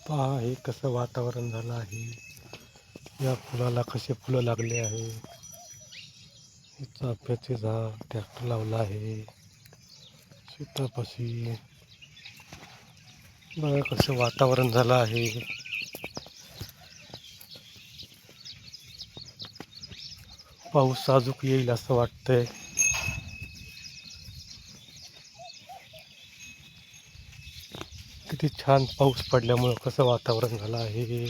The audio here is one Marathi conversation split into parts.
पहा हे कसं वातावरण झालं आहे. या फुलाला कसे फुलं लागले आहे. हे चाफ्याचे झाड ट्रॅक्टर लावला आहे शेतापाशी. बघा कसं वातावरण झालं आहे. पाऊस अजून येईल असं वाटतंय. किती छान पाऊस पडल्यामुळं कसं वातावरण झालं आहे.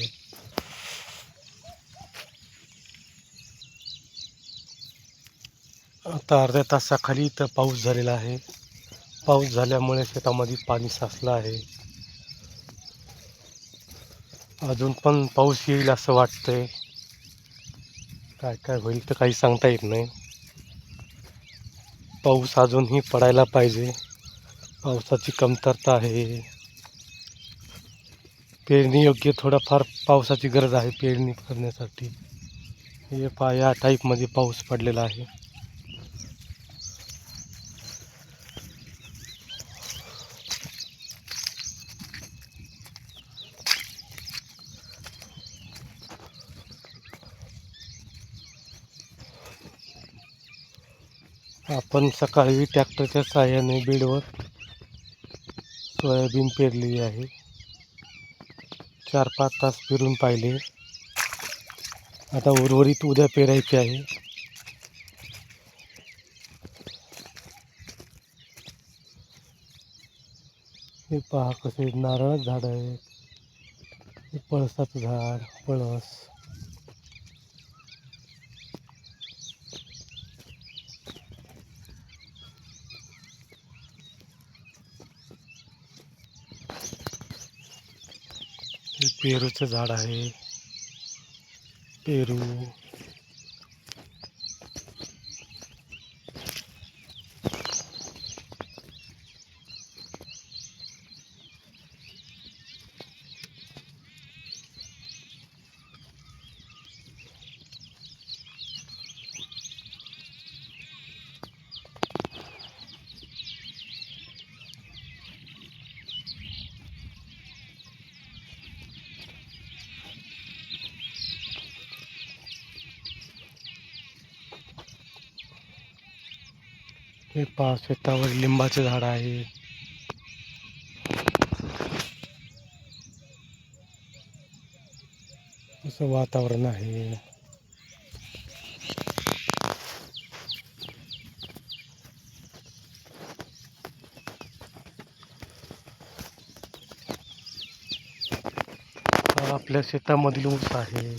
आता अर्ध्या तासाखाली इथं पाऊस झालेला आहे. पाऊस झाल्यामुळे शेतामध्ये पाणी साचलं आहे. अजून पण पाऊस येईल असं वाटतंय. काय काय होईल तर काही सांगता येत नाही. पाऊस अजूनही पडायला पाहिजे. पावसाची कमतरता आहे. पेरणी योग्य थोडाफार पावसाची गरज आहे पेरणी करण्यासाठी. हे पहा या टाईपमध्ये पाऊस पडलेला आहे. आपण सकाळी ट्रॅक्टरच्या साहाय्याने बेडवर सोयाबीन पेरलेली आहे. 4-5 तास फिरून पाहिले. आता उर्वरित उद्या पेरायची आहे. हे पहा कसे नारळ झाड आहे. हे पळसाचं झाड, पळस. हे पेरूचं झाड आहे. पेरू. हे पहा शेतावर लिंबाचे झाड आहे. असं वातावरण आहे. हा आपल्या शेतामधील ऊस आहे.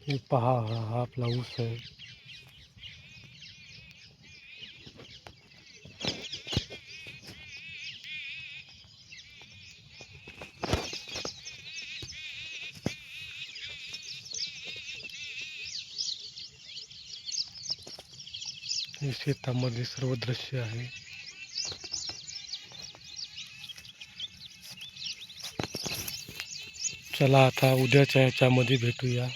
हे पहा हा आपला ऊस आहे. हे शेतामध्ये सर्व दृश्य आहे. चला आता उद्याच्या ह्याच्यामध्ये भेटूया.